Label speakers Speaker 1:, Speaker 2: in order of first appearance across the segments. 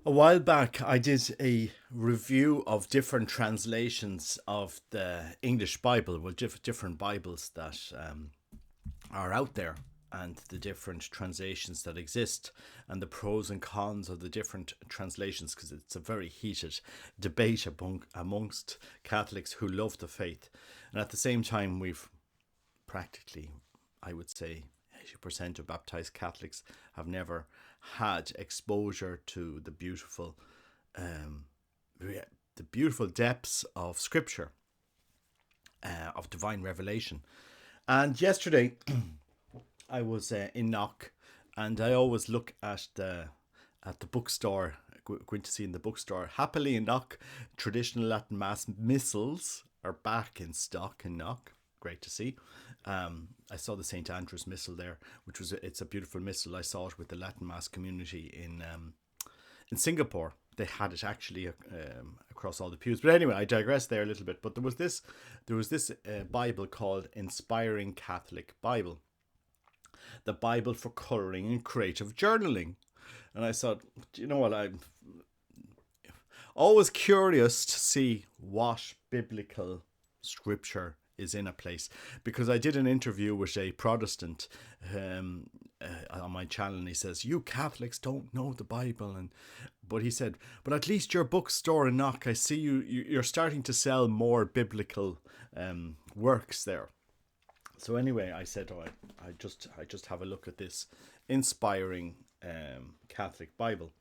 Speaker 1: A while back, I did a review of different translations of the English Bible, well, different Bibles that are out there, and the different translations that exist, and the pros and cons of the different translations, because it's a very heated debate amongst Catholics who love the faith. And at the same time, we've practically, I would say, 80% of baptized Catholics have never had exposure to um, the beautiful depths of Scripture, of divine revelation. And yesterday, I was in Knock, and I always look at the bookstore, going to see in the bookstore. Happily in Knock, traditional Latin Mass missals are back in stock in Knock. Great to see. I saw the St. Andrew's Missal there, it's a beautiful missal. I saw it with the Latin Mass community in Singapore. They had it actually across all the pews. But anyway, I digress there a little bit. But there was this Bible called Inspiring Catholic Bible, the Bible for colouring and creative journaling. And I thought, you know what, I'm always curious to see what biblical scripture is in a place, because I did an interview with a Protestant on my channel, and he says, "You Catholics don't know the Bible," but he said, "But at least your bookstore in Knock, I see you're starting to sell more biblical works there." So anyway, I said, "Oh, I just have a look at this inspiring Catholic Bible."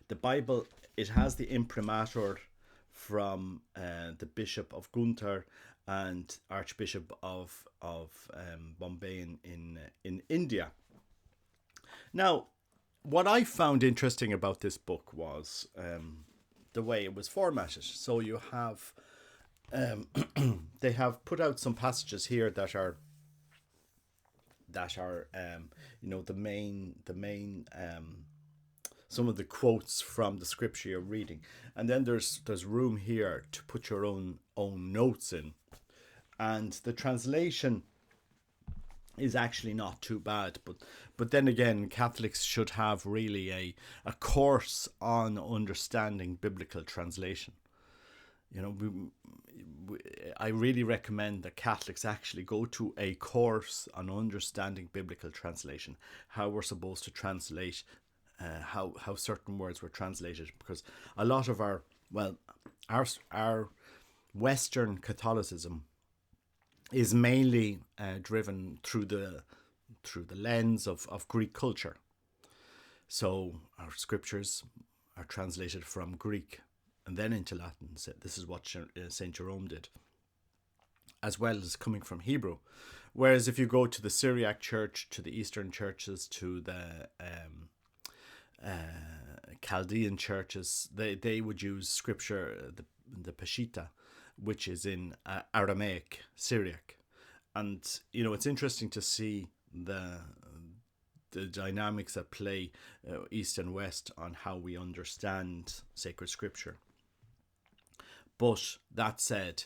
Speaker 1: The Bible, it has the imprimatur from the Bishop of Guntur and Archbishop of Bombay in India. Now, what I found interesting about this book was the way it was formatted. So you have they have put out some passages here that are the main some of the quotes from the scripture you're reading, and then there's room here to put your own notes in, and the translation is actually not too bad. But then again, Catholics should have really a course on understanding biblical translation. I really recommend that Catholics actually go to a course on understanding biblical translation, how we're supposed to translate, how certain words were translated, because a lot of our Western Catholicism is mainly driven through the lens of Greek culture. So our scriptures are translated from Greek and then into Latin. So this is what Saint Jerome did, as well as coming from Hebrew. Whereas if you go to the Syriac Church, to the Eastern churches, to the Chaldean churches, they would use scripture, the Peshitta, which is in Aramaic, Syriac. And it's interesting to see the dynamics at play, East and West, on how we understand sacred scripture. But that said,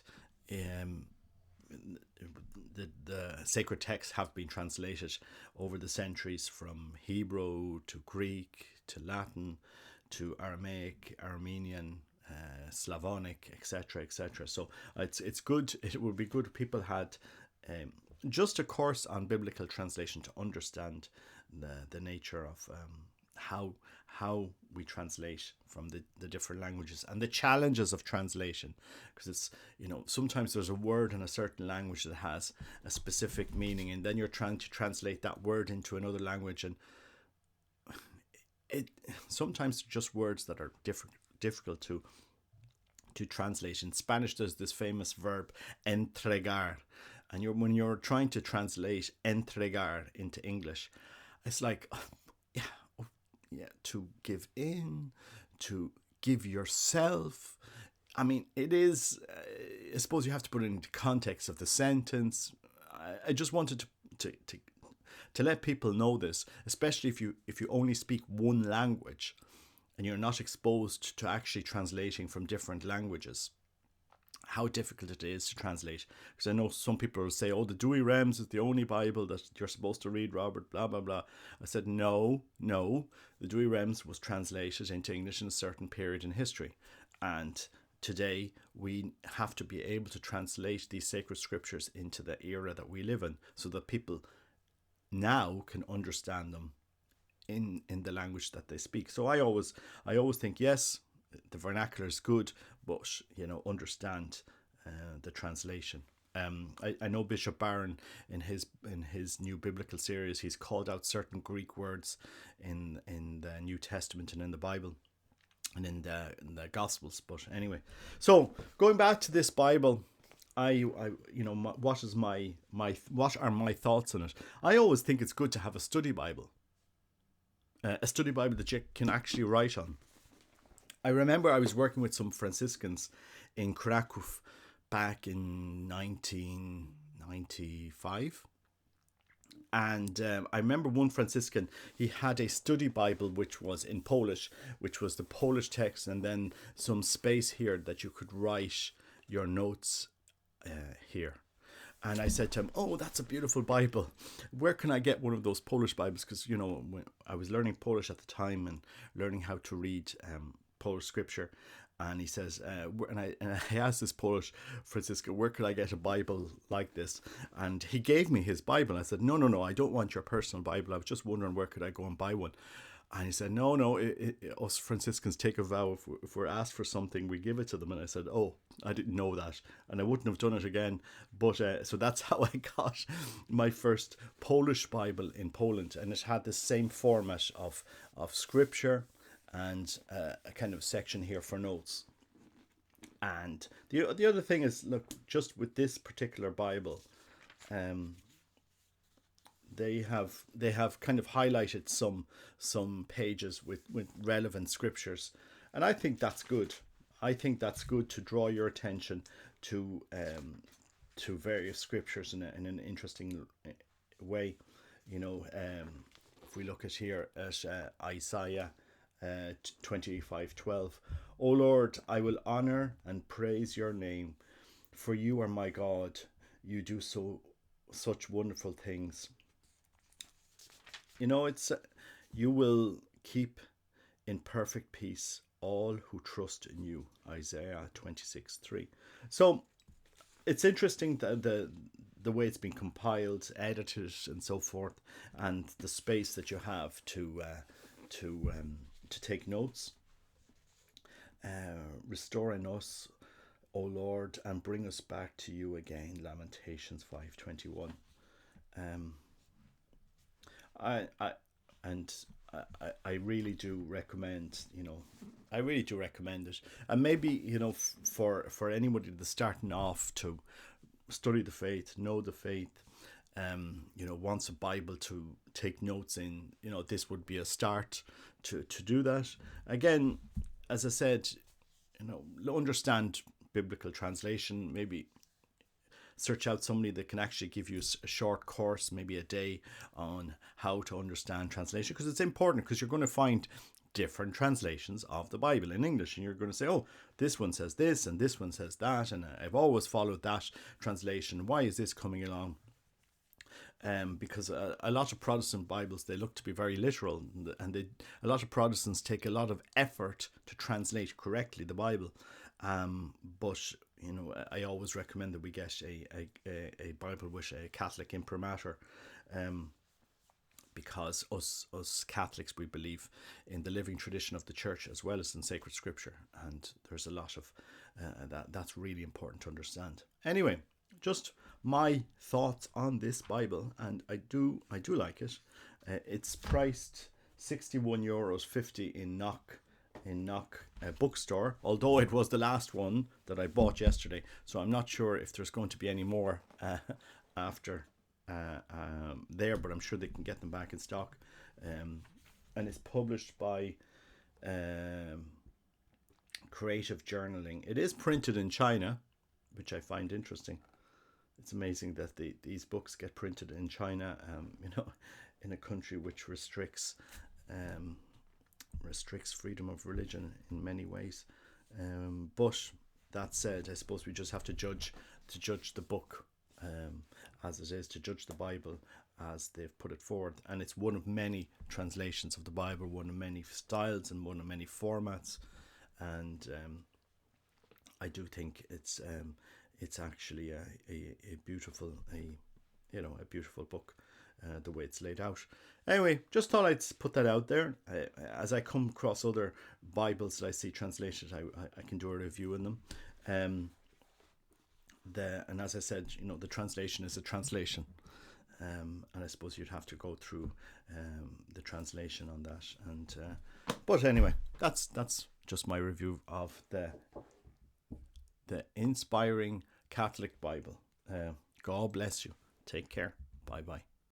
Speaker 1: the sacred texts have been translated over the centuries from Hebrew to Greek to Latin to Aramaic, Armenian, Slavonic, etc., etc. So it's good. It would be good if people had just a course on biblical translation to understand the nature of how we translate from the different languages, and the challenges of translation, because it's sometimes there's a word in a certain language that has a specific meaning, and then you're trying to translate that word into another language, and it sometimes just words that are difficult to translate. In Spanish, there's this famous verb entregar, and when you're trying to translate entregar into English, it's like, to give in, to give yourself. I mean, it is. I suppose you have to put it into context of the sentence. I just wanted to let people know this, especially if you only speak one language, and you're not exposed to actually translating from different languages. how difficult it is to translate. Because I know some people will say, oh, the Douay-Rheims is the only Bible that you're supposed to read, Robert, blah, blah, blah. I said, no. The Douay-Rheims was translated into English in a certain period in history. And today we have to be able to translate these sacred scriptures into the era that we live in, so that people now can understand them in the language that they speak. So I always think, yes, the vernacular is good, but understand the translation. I know Bishop Barron in his new biblical series, he's called out certain Greek words in the New Testament and in the Bible and in the Gospels. But anyway, so going back to this Bible, what are my thoughts on it? I always think it's good to have a study Bible, a study Bible that you can actually write on. I remember I was working with some Franciscans in Krakow back in 1995. And I remember one Franciscan, he had a study Bible which was in Polish, which was the Polish text, and then some space here that you could write your notes here. And I said to him, oh, that's a beautiful Bible. Where can I get one of those Polish Bibles? Because, when I was learning Polish at the time and learning how to read Polish scripture. And he says, and I asked this Polish Franciscan, where could I get a Bible like this? And he gave me his Bible. I said, no, I don't want your personal Bible. I was just wondering, where could I go and buy one? And he said, no, us Franciscans take a vow. If we're asked for something, we give it to them. And I said, oh, I didn't know that. And I wouldn't have done it again. But so that's how I got my first Polish Bible in Poland. And it had the same format of scripture and a kind of section here for notes. And the other thing is, look, just with this particular Bible, they have kind of highlighted some pages with relevant scriptures, and I think that's good. I think that's good to draw your attention to various scriptures in an interesting way. If we look at here at Isaiah 25:12, O Lord, I will honor and praise your name, for you are my God. You do such wonderful things. It's you will keep in perfect peace all who trust in you. Isaiah 26:3. So it's interesting that the way it's been compiled, edited, and so forth, and the space that you have to take notes. Restore in us, O Lord, and bring us back to you again. Lamentations 5:21. I really do recommend, I really do recommend it. And maybe, for anybody that's starting off to study the faith, know the faith, wants a Bible to take notes in, this would be a start to do that. Again, as I said, understand biblical translation, maybe search out somebody that can actually give you a short course, maybe a day, on how to understand translation, because it's important, because you're going to find different translations of the Bible in English, and you're going to say, oh, this one says this and this one says that, and I've always followed that translation. Why is this coming along? Because a lot of Protestant Bibles, they look to be very literal, and a lot of Protestants take a lot of effort to translate correctly the Bible. But I always recommend that we get a Bible with a Catholic imprimatur, because us Catholics, we believe in the living tradition of the Church as well as in sacred scripture, and there's a lot of that's really important to understand. Anyway, just my thoughts on this Bible, and I do like it. It's priced €61.50 in Knock bookstore, although it was the last one that I bought yesterday, so I'm not sure if there's going to be any more after there, but I'm sure they can get them back in stock. And it's published by Creative Journaling. It is printed in China, which I find interesting. It's amazing that these books get printed in China, in a country which restricts freedom of religion in many ways. But that said, I suppose we just have to judge the book as it is, to judge the Bible as they've put it forward. And it's one of many translations of the Bible, one of many styles and one of many formats. And I do think it's actually a beautiful a beautiful book, the way it's laid out. Anyway, just thought I'd put that out there. As I come across other Bibles that I see translated, I can do a review in them. And as I said, the translation is a translation, and I suppose you'd have to go through the translation on that. And but anyway, that's just my review of the Inspiring Catholic Bible. God bless you. Take care. Bye bye.